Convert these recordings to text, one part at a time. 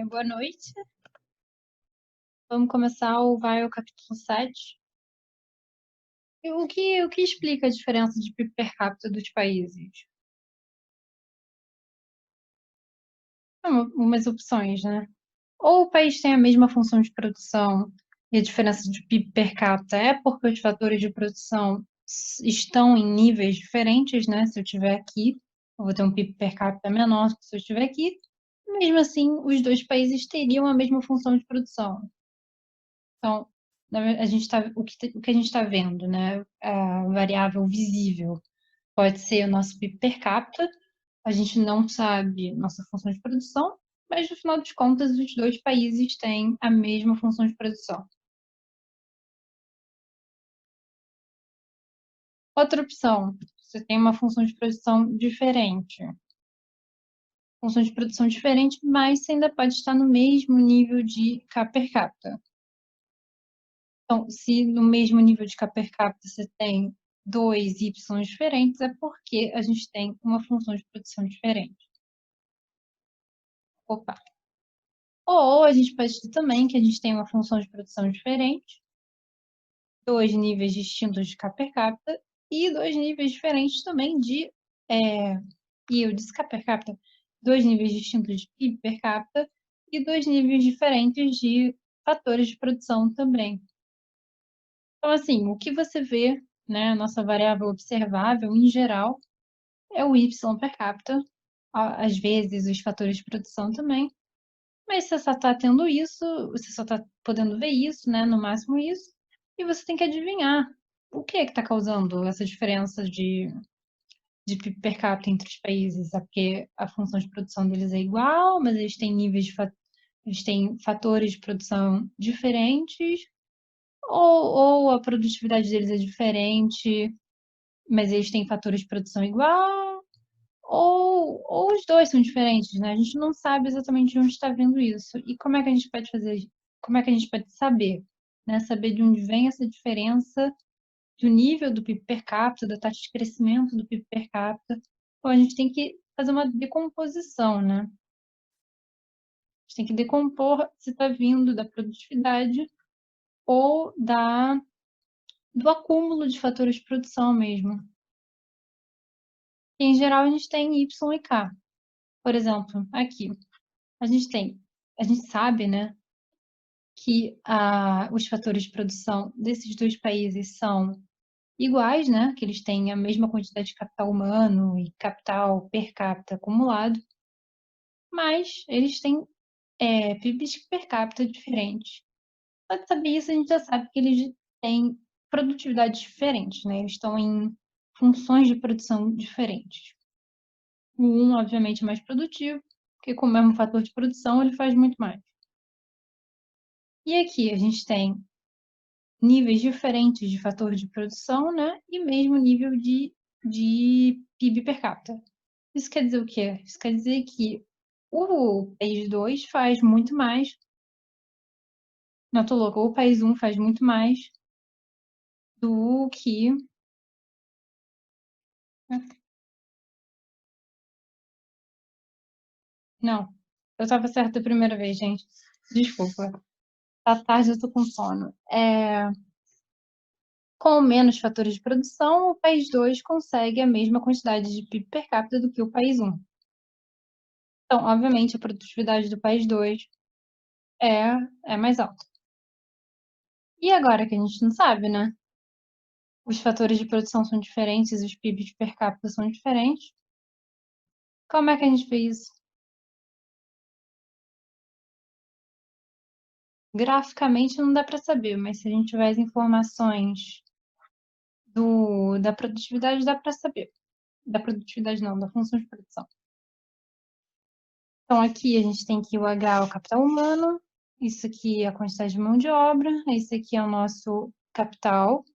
Boa noite. Vamos começar o Vai ao capítulo 7. O que explica a diferença de PIB per capita dos países? Umas opções, né? Ou o país tem a mesma função de produção e a diferença de PIB per capita é porque os fatores de produção estão em níveis diferentes, né? Se eu estiver aqui, eu vou ter um PIB per capita menor do que se eu estiver aqui. Mesmo assim, os dois países teriam a mesma função de produção. Então, o que a gente está vendo, né? A variável visível pode ser o nosso PIB per capita, a gente não sabe nossa função de produção, mas no final das contas, os dois países têm a mesma função de produção. Outra opção, você tem uma função de produção diferente. Função de produção diferente, mas você ainda pode estar no mesmo nível de K per capita. Então, se no mesmo nível de K per capita você tem dois Y diferentes, é porque a gente tem uma função de produção diferente. Opa! Ou a gente pode ter também que a gente tem uma função de produção diferente, dois níveis distintos de K per capita e dois níveis diferentes também de yield K per capita, dois níveis distintos de PIB per capita e dois níveis diferentes de fatores de produção também. Então, assim, o que você vê, né, a nossa variável observável, em geral, é o Y per capita, às vezes os fatores de produção também, mas você só está tendo isso, você só está podendo ver isso, né, no máximo isso, e você tem que adivinhar o que é que está causando essa diferença de PIB per capita entre os países. É porque a função de produção deles é igual, mas eles têm eles têm fatores de produção diferentes, ou a produtividade deles é diferente, mas eles têm fatores de produção igual, ou os dois são diferentes, né? A gente não sabe exatamente de onde está vindo isso. E como é que a gente pode fazer? Como é que a gente pode saber, né? Saber de onde vem essa diferença do nível do PIB per capita, da taxa de crescimento do PIB per capita. Então, a gente tem que fazer uma decomposição, né? A gente tem que decompor se está vindo da produtividade ou do acúmulo de fatores de produção mesmo. E, em geral, a gente tem Y e K. Por exemplo, aqui, a gente sabe, né, que os fatores de produção desses dois países são iguais, né, que eles têm a mesma quantidade de capital humano e capital per capita acumulado, mas eles têm PIBs per capita diferentes. Só de saber isso, a gente já sabe que eles têm produtividades diferentes, né, eles estão em funções de produção diferentes. O obviamente, é mais produtivo, porque com o mesmo fator de produção, ele faz muito mais. E aqui a gente tem níveis diferentes de fator de produção, né? E mesmo nível de PIB per capita. Isso quer dizer o quê? Isso quer dizer que o país 2 faz muito mais. Não, tô louca. O país 1 faz muito mais do que. Não, eu estava certa da primeira vez, gente. Desculpa. Tá tarde, eu tô com sono. Com menos fatores de produção, o país 2 consegue a mesma quantidade de PIB per capita do que o país 1. Então, obviamente, a produtividade do país 2 é mais alta. E agora que a gente não sabe, né? Os fatores de produção são diferentes, os PIBs per capita são diferentes. Como é que a gente vê isso? Graficamente não dá para saber, mas se a gente tiver as informações da produtividade, dá para saber. Da produtividade não, da função de produção. Então, aqui a gente tem que o H é o capital humano, isso aqui é a quantidade de mão de obra, isso aqui é o nosso capital,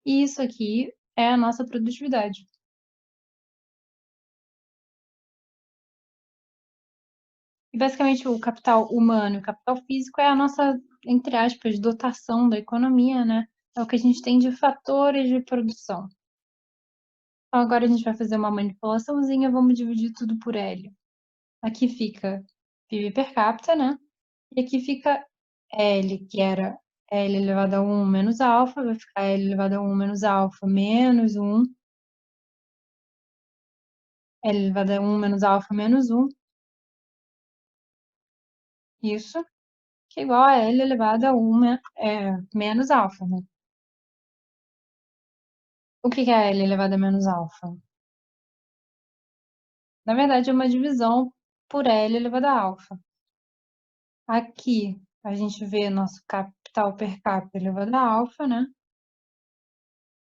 e isso aqui é a nossa produtividade. E basicamente o capital humano e o capital físico é a nossa, entre aspas, dotação da economia, né? É o que a gente tem de fatores de produção. Então agora a gente vai fazer uma manipulaçãozinha, vamos dividir tudo por L. Aqui fica PIB per capita, né? E aqui fica L, que era L elevado a 1 menos alfa, vai ficar L elevado a 1 menos alfa menos 1, L elevado a 1 menos alfa menos 1, isso, que é igual a L elevado a 1 menos alfa, né? O que é L elevado a menos alfa? Na verdade, é uma divisão por L elevado a alfa. Aqui, a gente vê nosso capital per capita elevado a alfa, né?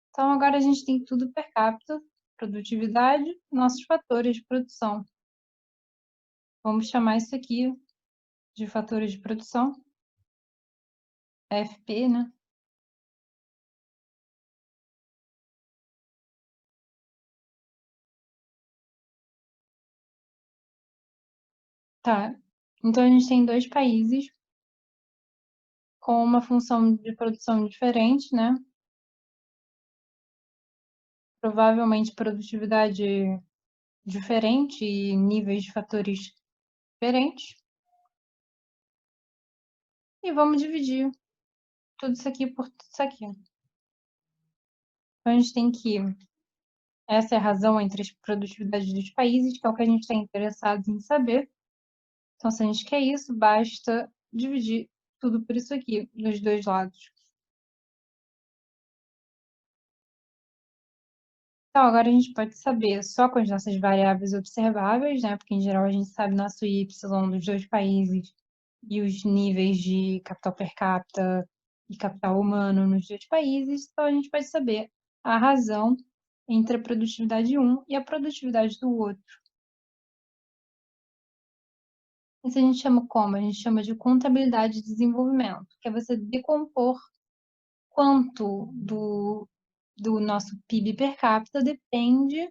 Então, agora a gente tem tudo per capita, produtividade, nossos fatores de produção. Vamos chamar isso aqui de fatores de produção, FP, né? Tá. Então, a gente tem dois países com uma função de produção diferente, né? Provavelmente produtividade diferente e níveis de fatores diferentes. E vamos dividir tudo isso aqui por tudo isso aqui. Então, a gente tem que... Essa é a razão entre as produtividades dos países, que é o que a gente está interessado em saber. Então, se a gente quer isso, basta dividir tudo por isso aqui, dos dois lados. Então, agora a gente pode saber só com as nossas variáveis observáveis, né? Porque, em geral, a gente sabe nosso Y dos dois países e os níveis de capital per capita e capital humano nos dois países. Então, a gente pode saber a razão entre a produtividade de um e a produtividade do outro. Isso a gente chama como? A gente chama de contabilidade de desenvolvimento, que é você decompor quanto do nosso PIB per capita depende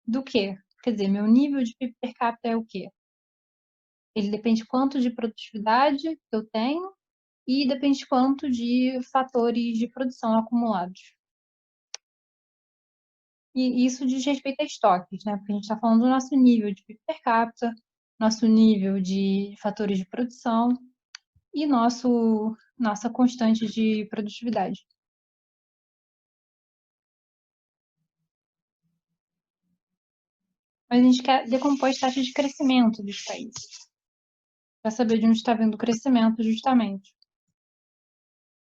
do quê? Quer dizer, meu nível de PIB per capita é o quê? Ele depende quanto de produtividade que eu tenho e depende quanto de fatores de produção acumulados. E isso diz respeito a estoques, né? Porque a gente está falando do nosso nível de PIB per capita, nosso nível de fatores de produção e nossa constante de produtividade. Mas a gente quer decompor as taxas de crescimento dos países, para saber de onde está vindo o crescimento, justamente.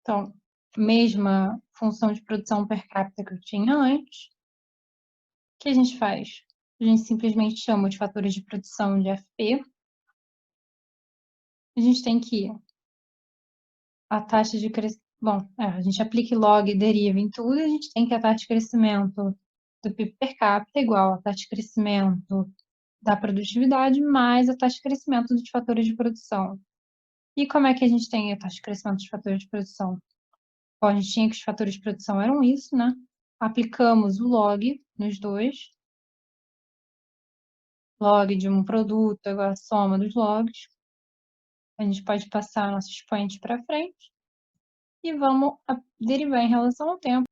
Então, mesma função de produção per capita que eu tinha antes, o que a gente faz? A gente simplesmente chama os fatores de produção de FP. A gente tem que a taxa de crescimento. Bom, a gente aplica log e deriva em tudo, a gente tem que a taxa de crescimento do PIB per capita é igual à taxa de crescimento da produtividade mais a taxa de crescimento dos fatores de produção. E como é que a gente tem a taxa de crescimento dos fatores de produção? Bom, a gente tinha que os fatores de produção eram isso, né? Aplicamos o log nos dois. Log de um produto igual a soma dos logs. A gente pode passar nosso expoente para frente. E vamos derivar em relação ao tempo.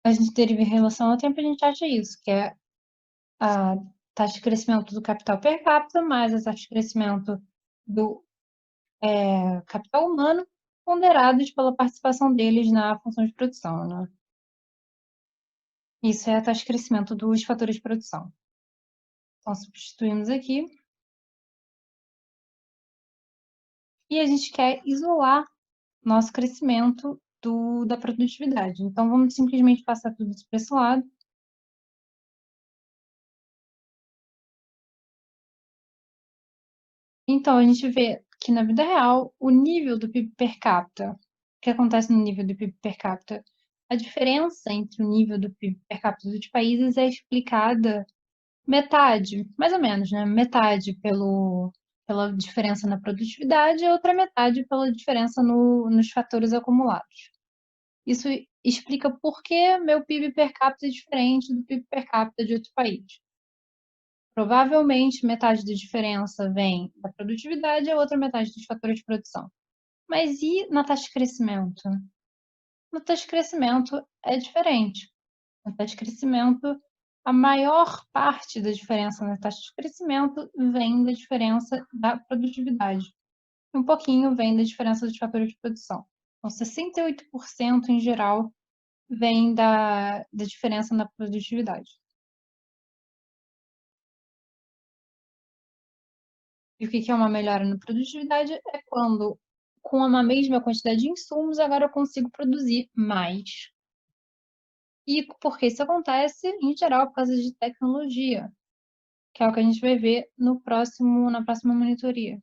A gente deriva em relação ao tempo, a gente acha isso, que é a taxa de crescimento do capital per capita mais a taxa de crescimento do capital humano, ponderados pela participação deles na função de produção, né? Isso é a taxa de crescimento dos fatores de produção. Então, substituímos aqui. E a gente quer isolar nosso crescimento da produtividade. Então, vamos simplesmente passar tudo isso para esse lado. Então, a gente vê que, na vida real, o nível do PIB per capita, o que acontece no nível do PIB per capita, a diferença entre o nível do PIB per capita dos países é explicada metade, mais ou menos, né? Metade pela diferença na produtividade e a outra metade pela diferença nos fatores acumulados. Isso explica por que meu PIB per capita é diferente do PIB per capita de outro país. Provavelmente metade da diferença vem da produtividade e a outra metade dos fatores de produção. Mas e na taxa de crescimento? Na taxa de crescimento é diferente. Na taxa de crescimento, A maior parte da diferença na taxa de crescimento vem da diferença da produtividade. Um pouquinho vem da diferença dos fatores de produção. Então, 68% em geral vem da diferença na produtividade. E o que é uma melhora na produtividade? É quando, com uma mesma quantidade de insumos, agora eu consigo produzir mais. E por que isso acontece? Em geral, por causa de tecnologia, que é o que a gente vai ver no próximo, na próxima monitoria.